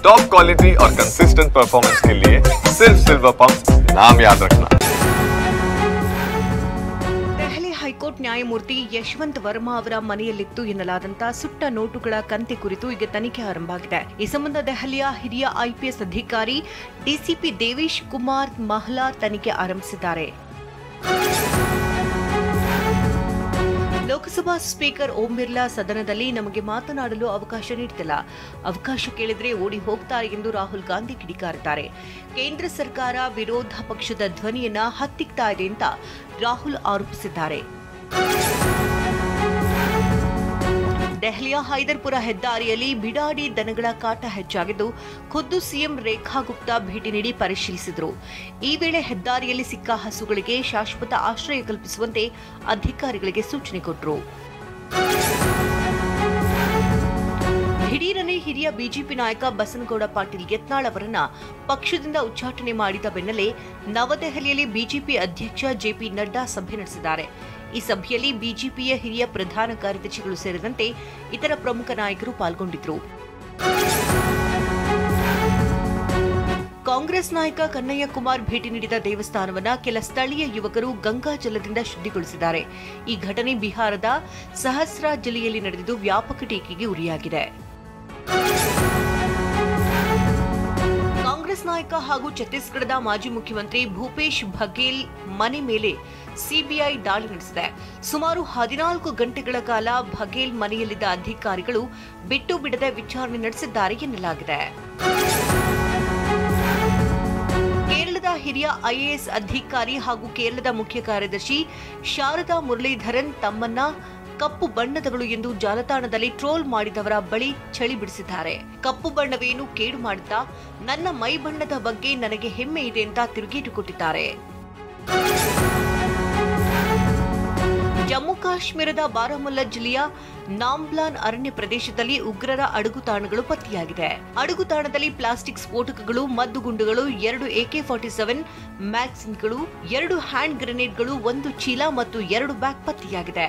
Top quality और consistent performance के लिए सिर्फ सिल्वर पंप नाम याद रखना। ದೆಹಲಿ ಹೈಕೋರ್ಟ್ ನ್ಯಾಯಮೂರ್ತಿ ಯಶವಂತ್ ವರ್ಮಾ ಅವರ ಮನೆಯಲ್ಲಿತ್ತು ಎನ್ನಲಾದಂತಹ ಸುಟ್ಟ ನೋಟುಗಳ ಕಂತೆ ಕುರಿತು ಈಗ ತನಿಖೆ ಆರಂಭ ಆಗಿದೆ. ಈ ಸಂಬಂಧ ದೆಹಲಿಯ ಹಿರಿಯ ಐಪಿಎಸ್ ಅಧಿಕಾರಿ ಡಿಸಿಪಿ ದೇವೇಶ್ ಕುಮಾರ್ ಮಹ್ಲಾ ತನಿಖೆ ಆರಂಭಿಸಿದ್ದಾರೆ. ಲೋಕಸಭಾ ಸ್ಪೀಕರ್ ಓಂ ಬಿರ್ಲಾ ಸದನದಲ್ಲಿ ನಮಗೆ ಮಾತನಾಡಲು ಅವಕಾಶ ನೀಡುತ್ತಿಲ್ಲ, ಅವಕಾಶ ಕೇಳಿದ್ರೆ ಓಡಿ ಹೋಗ್ತಾರೆ ಎಂದು ರಾಹುಲ್ ಗಾಂಧಿ ಕಿಡಿಕಾರಿದ್ದಾರೆ. ಕೇಂದ್ರ ಸರ್ಕಾರ ವಿರೋಧ ಪಕ್ಷದ ಧ್ವನಿಯನ್ನ ಹತ್ತಿಕ್ತಾ ಇದೆ ಅಂತ ರಾಹುಲ್ ಆರೋಪಿಸಿದ್ದಾರೆ. ದೆಹಲಿಯ ಹೈದರ್ಪುರ ಹೆದ್ದಾರಿಯಲ್ಲಿ ಬಿಡಾಡಿ ದನಗಳ ಕಾಟ ಹೆಚ್ಚಾಗಿದ್ದು ಖುದ್ದು ಸಿಎಂ ರೇಖಾ ಗುಪ್ತಾ ಭೇಟಿ ನೀಡಿ ಪರಿಶೀಲಿಸಿದರು. ಈ ವೇಳೆ ಹೆದ್ದಾರಿಯಲ್ಲಿ ಸಿಕ್ಕ ಹಸುಗಳಿಗೆ ಶಾಶ್ವತ ಆಶ್ರಯ ಕಲ್ಪಿಸುವಂತೆ ಅಧಿಕಾರಿಗಳಿಗೆ ಸೂಚನೆ ಕೊಟ್ಟರು. ದಿಢೀರನೆ ಹಿರಿಯ ಬಿಜೆಪಿ ನಾಯಕ ಬಸನಗೌಡ ಪಾಟೀಲ್ ಯತ್ನಾಳ್ ಅವರನ್ನ ಪಕ್ಷದಿಂದ ಉಚ್ಚಾಟನೆ ಮಾಡಿದ ಬೆನ್ನಲ್ಲೇ ನವದೆಹಲಿಯಲ್ಲಿ ಬಿಜೆಪಿ ಅಧ್ಯಕ್ಷ ಜೆಪಿ ನಡ್ಡಾ ಸಭೆ ನಡೆಸಿದ್ದಾರೆ. ಈ ಸಭೆಯಲ್ಲಿ ಬಿಜೆಪಿಯ ಹಿರಿಯ ಪ್ರಧಾನ ಕಾರ್ಯದರ್ಶಿಗಳು ಸೇರಿದಂತೆ ಇತರ ಪ್ರಮುಖ ನಾಯಕರು ಪಾಲ್ಗೊಂಡಿದ್ದರು. ಕಾಂಗ್ರೆಸ್ ನಾಯಕ ಕನ್ನಯ್ಯ ಕುಮಾರ್ ಭೇಟಿ ನೀಡಿದ ದೇವಸ್ಥಾನವನ್ನು ಕೆಲ ಸ್ಥಳೀಯ ಯುವಕರು ಗಂಗಾಜಲದಿಂದ ಶುದ್ಧಿಗೊಳಿಸಿದ್ದಾರೆ. ಈ ಘಟನೆ ಬಿಹಾರದ ಸಹಸ್ರಾ ಜಿಲ್ಲೆಯಲ್ಲಿ ನಡೆದಿದ್ದು ವ್ಯಾಪಕ ಟೀಕೆಗೆ ಗುರಿಯಾಗಿದೆ. ಕಾಂಗ್ರೆಸ್ ನಾಯಕ ಹಾಗೂ ಛತ್ತೀಸ್ಗಢದ ಮಾಜಿ ಮುಖ್ಯಮಂತ್ರಿ ಭೂಪೇಶ್ ಬಘೇಲ್ ಮನೆ ಮೇಲೆ ಸಿಬಿಐ ದಾಳಿ ನಡೆಸಿದೆ. ಸುಮಾರು 14 ಗಂಟೆಗಳ ಕಾಲ ಬಘೇಲ್ ಮನೆಯಲ್ಲಿದ್ದ ಅಧಿಕಾರಿಗಳು ಬಿಟ್ಟು ಬಿಡದೆ ವಿಚಾರಣೆ ನಡೆಸಿದ್ದಾರೆ ಎನ್ನಲಾಗಿದೆ. ಕೇರಳದ ಹಿರಿಯ ಐಎಎಸ್ ಅಧಿಕಾರಿ ಹಾಗೂ ಕೇರಳದ ಮುಖ್ಯ ಕಾರ್ಯದರ್ಶಿ ಶಾರದಾ ಮುರಳೀಧರನ್ ತಮ್ಮನ್ನ ಕಪ್ಪು ಬಣ್ಣದಗಳು ಎಂದು ಜಾಲತಾಣದಲ್ಲಿ ಟ್ರೋಲ್ ಮಾಡಿದವರ ಬಳಿ ಚಳಿ ಬಿಡಿಸಿದ್ದಾರೆ. ಕಪ್ಪು ಬಣ್ಣವೇನು ಕೇಡು ಮಾಡುತ್ತಾ, ನನ್ನ ಮೈ ಬಣ್ಣದ ಬಗ್ಗೆ ನನಗೆ ಹೆಮ್ಮೆ ಇದೆ ಅಂತ ತಿರುಗೇಟು ಕೊಟ್ಟಿದ್ದಾರೆ. ಜಮ್ಮು ಕಾಶ್ಮೀರದ ಬಾರಾಮುಲ್ಲಾ ಜಿಲ್ಲೆಯ ನಾಂಬ್ಲಾನ್ ಅರಣ್ಯ ಪ್ರದೇಶದಲ್ಲಿ ಉಗ್ರರ ಅಡಗುತಾಣಗಳು ಪತ್ತೆಯಾಗಿದೆ. ಅಡಗುತಾಣದಲ್ಲಿ ಪ್ಲಾಸ್ಟಿಕ್ ಸ್ಫೋಟಕಗಳು, ಮದ್ದುಗುಂಡುಗಳು, 2 AK-47 ಮ್ಯಾಗಜಿನ್ಗಳು, 2 ಹ್ಯಾಂಡ್ ಗ್ರೆನೇಡ್ಗಳು, 1 ಚೀಲ ಮತ್ತು 2 ಬ್ಯಾಗ್ ಪತ್ತೆಯಾಗಿದೆ.